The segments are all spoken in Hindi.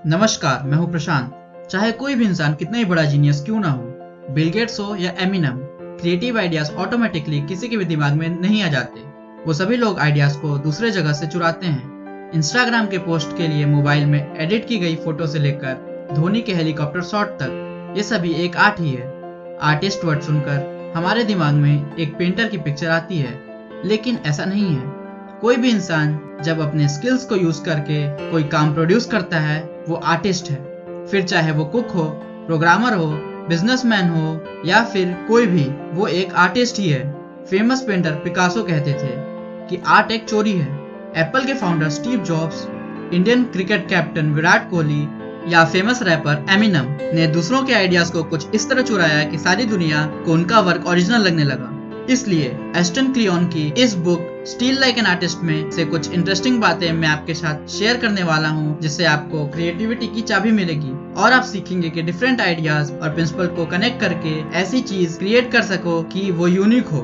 नमस्कार, मैं हूं प्रशांत। चाहे कोई भी इंसान कितना ही बड़ा जीनियस क्यों ना हो, बिल गेट्स हो या एमिनम, क्रिएटिव आइडियाज ऑटोमेटिकली किसी के भी दिमाग में नहीं आ जाते। वो सभी लोग आइडियाज को दूसरे जगह से चुराते हैं। इंस्टाग्राम के पोस्ट के लिए मोबाइल में एडिट की गई फोटो से लेकर धोनी के हेलीकॉप्टर शॉट तक, ये सभी एक आर्ट ही है। आर्टिस्ट वर्ड सुनकर हमारे दिमाग में एक पेंटर की पिक्चर आती है, लेकिन ऐसा नहीं है। कोई भी इंसान जब अपने स्किल्स को यूज करके कोई काम प्रोड्यूस करता है, वो आर्टिस्ट है। फिर चाहे वो कुक हो, प्रोग्रामर हो, बिजनेसमैन हो या फिर कोई भी, वो एक आर्टिस्ट ही है। फेमस पेंटर पिकासो कहते थे कि आर्ट एक चोरी है। एप्पल के founder Steve jobs, Indian cricket captain Virat Kohli या फेमस रैपर एमिनम ने दूसरों के आइडियाज को कुछ इस तरह चुराया कि सारी दुनिया को उनका वर्क ओरिजिनल लगने लगा। इसलिए एस्टन क्लियोन की इस book steel like an artist में से कुछ इंटरेस्टिंग बातें मैं आपके साथ शेयर करने वाला हूँ, जिससे आपको क्रिएटिविटी की चाबी मिलेगी और आप सीखेंगे कि डिफरेंट आइडियाज और प्रिंसिपल को कनेक्ट करके ऐसी चीज क्रिएट कर सको कि वो यूनिक हो।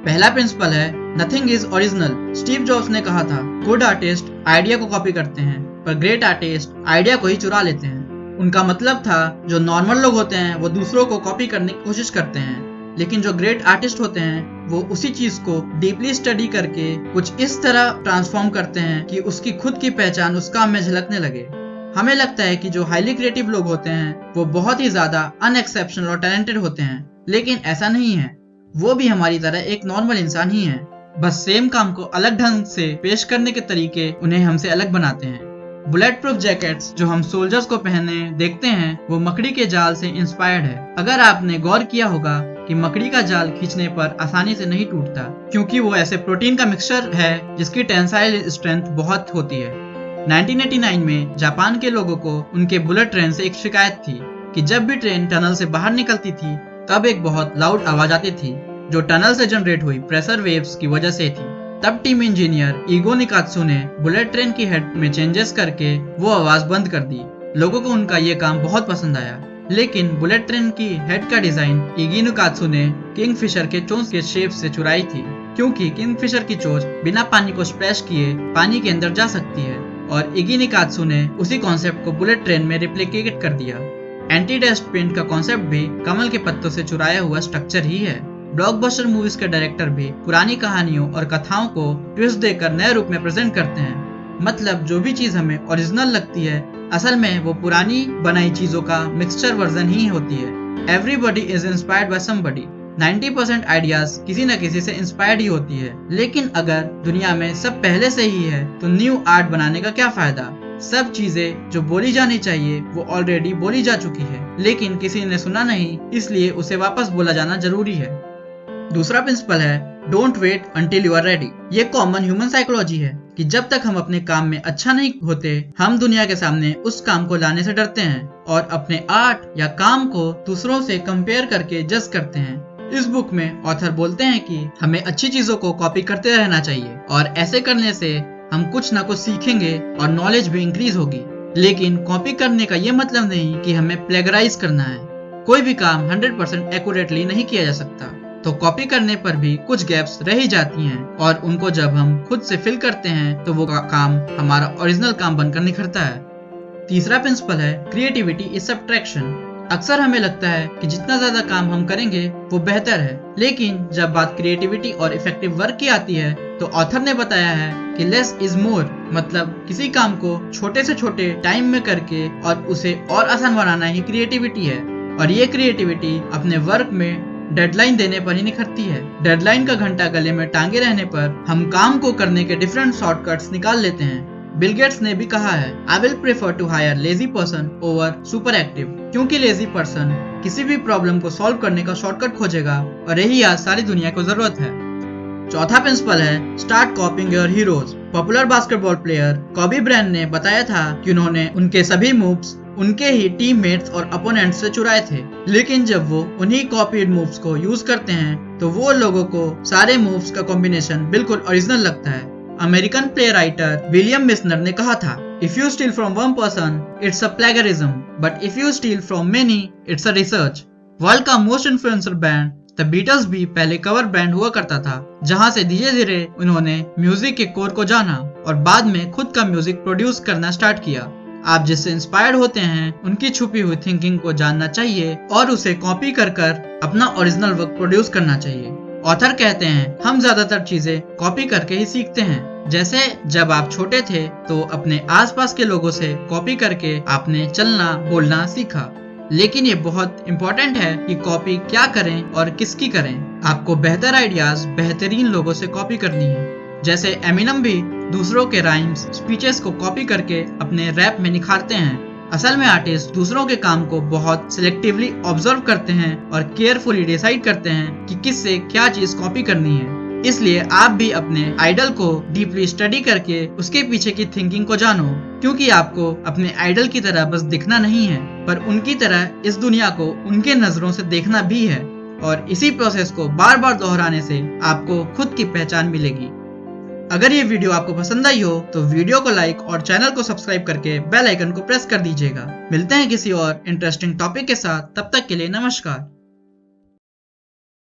पहला प्रिंसिपल है nothing is original. Steve jobs ने कहा था, गुड आर्टिस्ट आइडिया को कॉपी करते हैं, पर ग्रेट आर्टिस्ट आइडिया को ही चुरा लेते हैं। उनका मतलब था, जो नॉर्मल लोग होते हैं वो दूसरों को कॉपी करने की कोशिश करते हैं, लेकिन जो ग्रेट आर्टिस्ट होते हैं वो उसी चीज को डीपली स्टडी करके कुछ इस तरह ट्रांसफॉर्म करते हैं कि उसकी खुद की पहचान उस काम में झलकने लगे। हमें लगता है कि जो हाईली क्रिएटिव लोग होते हैं वो बहुत ही ज्यादा अनएक्सेप्शनल और टैलेंटेड होते हैं, लेकिन ऐसा नहीं है। वो भी हमारी तरह एक नॉर्मल इंसान ही है, बस सेम काम को अलग ढंग से पेश करने के तरीके उन्हें हमसे अलग बनाते हैं। बुलेट प्रूफ जैकेट्स जो हम सोल्जर्स को पहने देखते हैं, वो मकड़ी के जाल से इंस्पायर्ड है। अगर आपने गौर किया होगा कि मकड़ी का जाल खींचने पर आसानी से नहीं टूटता, क्योंकि वो ऐसे प्रोटीन का मिक्सचर है जिसकी टेंसाइल स्ट्रेंथ बहुत होती है। 1989 में जापान के लोगों को उनके बुलेट ट्रेन से एक शिकायत थी कि जब भी ट्रेन टनल से बाहर निकलती थी तब एक बहुत लाउड आवाज आती थी, जो टनल से जनरेट हुई प्रेशर वेव्स की वजह से थी। तब टीम इंजीनियर ईगो निकात्सु ने बुलेट ट्रेन की हेड में चेंजेस करके वो आवाज बंद कर दी। लोगों को उनका ये काम बहुत पसंद आया, लेकिन बुलेट ट्रेन की हेड का डिजाइन ईगी निकात्सु ने किंगफिशर के चोंच के शेप से चुराई थी, क्योंकि किंगफिशर की चोंच बिना पानी को स्प्लैश किए पानी के अंदर जा सकती है, और ईगी निकात्सु ने उसी कॉन्सेप्ट को बुलेट ट्रेन में रिप्लिकेट कर दिया। एंटी डस्ट पेंट का कॉन्सेप्ट भी कमल के पत्तों से चुराया हुआ स्ट्रक्चर ही है। ब्लॉकबस्टर मूवीज के डायरेक्टर भी पुरानी कहानियों और कथाओं को ट्विस्ट देकर नए रूप में प्रेजेंट करते हैं। मतलब जो भी चीज हमें ओरिजिनल लगती है, असल में वो पुरानी बनाई चीजों का मिक्सचर वर्जन ही होती है। Everybody is inspired by somebody. 90% ideas किसी न किसी से इंस्पायर्ड ही होती है, लेकिन अगर दुनिया में सब पहले से ही है तो न्यू आर्ट बनाने का क्या फायदा। सब चीजें जो बोली जानी चाहिए वो ऑलरेडी बोली जा चुकी है, लेकिन किसी ने सुना नहीं, इसलिए उसे वापस बोला जाना जरूरी है। दूसरा प्रिंसिपल है don't wait until you are ready. ये कॉमन ह्यूमन साइकोलॉजी है कि जब तक हम अपने काम में अच्छा नहीं होते, हम दुनिया के सामने उस काम को लाने से डरते हैं और अपने आर्ट या काम को दूसरों से कंपेयर करके जज करते हैं। इस बुक में ऑथर बोलते हैं कि हमें अच्छी चीजों को कॉपी करते रहना चाहिए, और ऐसे करने से हम कुछ ना कुछ सीखेंगे और नॉलेज भी इंक्रीज होगी। लेकिन कॉपी करने का ये मतलब नहीं कि हमें प्लेगराइज करना है। कोई भी काम 100% एक्यूरेटली नहीं किया जा सकता, तो कॉपी करने पर भी कुछ गैप्स रह ही जाती हैं, और उनको जब हम खुद से फिल करते हैं तो वो काम हमारा ओरिजिनल काम बनकर निखरता है। तीसरा प्रिंसिपल है क्रिएटिविटी इज सब्ट्रैक्शन। अक्सर हमें लगता है कि जितना ज्यादा काम हम करेंगे वो बेहतर है, लेकिन जब बात क्रिएटिविटी और इफेक्टिव वर्क की आती है तो ऑथर ने बताया है कि लेस इज मोर। मतलब किसी काम को छोटे से छोटे टाइम में करके और उसे और आसान बनाना ही क्रिएटिविटी है, और ये क्रिएटिविटी अपने वर्क में डेडलाइन देने पर ही निखरती है। डेडलाइन का घंटा गले में टांगे रहने पर हम काम को करने के डिफरेंट शॉर्टकट्स निकाल लेते हैं। बिल गेट्स ने भी कहा है, I will prefer to hire lazy person over super active, क्योंकि लेजी पर्सन किसी भी प्रॉब्लम को सॉल्व करने का शॉर्टकट खोजेगा, और यही आज सारी दुनिया को जरूरत है। चौथा प्रिंसिपल है start कॉपिंग your heroes. Popular basketball player Cobie Bryant ने बताया था कि उन्होंने उनके सभी मूव्स उनके ही टीममेट्स और अपोनेंट्स से चुराए थे, लेकिन जब वो उन्हीं कॉपीड मूव्स को यूज करते हैं तो वो लोगों को सारे मूव्स का कॉम्बिनेशन बिल्कुल ओरिजिनल लगता है। American playwright William Michener ने कहा था, if you steal from one person it's a plagiarism, but if you steal from many it's a research. World का most influencer band the Beatles भी पहले कवर बैंड हुआ करता था, जहां से धीरे धीरे उन्होंने म्यूजिक के कोर को जाना और बाद में खुद का म्यूजिक प्रोड्यूस करना स्टार्ट किया। आप जिससे इंस्पायर्ड होते हैं उनकी छुपी हुई थिंकिंग को जानना चाहिए और उसे कॉपी कर अपना ओरिजिनल वर्क प्रोड्यूस करना चाहिए। ऑथर कहते हैं हम ज्यादातर चीजें कॉपी करके ही सीखते हैं। जैसे जब आप छोटे थे तो अपने आसपास के लोगों से कॉपी करके आपने चलना बोलना सीखा, लेकिन ये बहुत इम्पोर्टेंट है कि कॉपी क्या करें और किसकी करें। आपको बेहतर आइडियाज बेहतरीन लोगों से कॉपी करनी है। जैसे एमिनम भी दूसरों के राइम्स स्पीचेस को कॉपी करके अपने रैप में निखारते हैं। असल में आर्टिस्ट दूसरों के काम को बहुत सिलेक्टिवली ऑब्जर्व करते हैं और केयरफुली डिसाइड करते हैं कि किससे क्या चीज कॉपी करनी है। इसलिए आप भी अपने आइडल को डीपली स्टडी करके उसके पीछे की थिंकिंग को जानो, क्योंकि आपको अपने आइडल की तरह बस दिखना नहीं है, पर उनकी तरह इस दुनिया को उनके नजरों से देखना भी है। और इसी प्रोसेस को बार बार दोहराने से आपको खुद की पहचान मिलेगी। अगर ये वीडियो आपको पसंद आई हो तो वीडियो को लाइक और चैनल को सब्सक्राइब करके बेल आइकन को प्रेस कर दीजिएगा। मिलते हैं किसी और इंटरेस्टिंग टॉपिक के साथ, तब तक के लिए नमस्कार।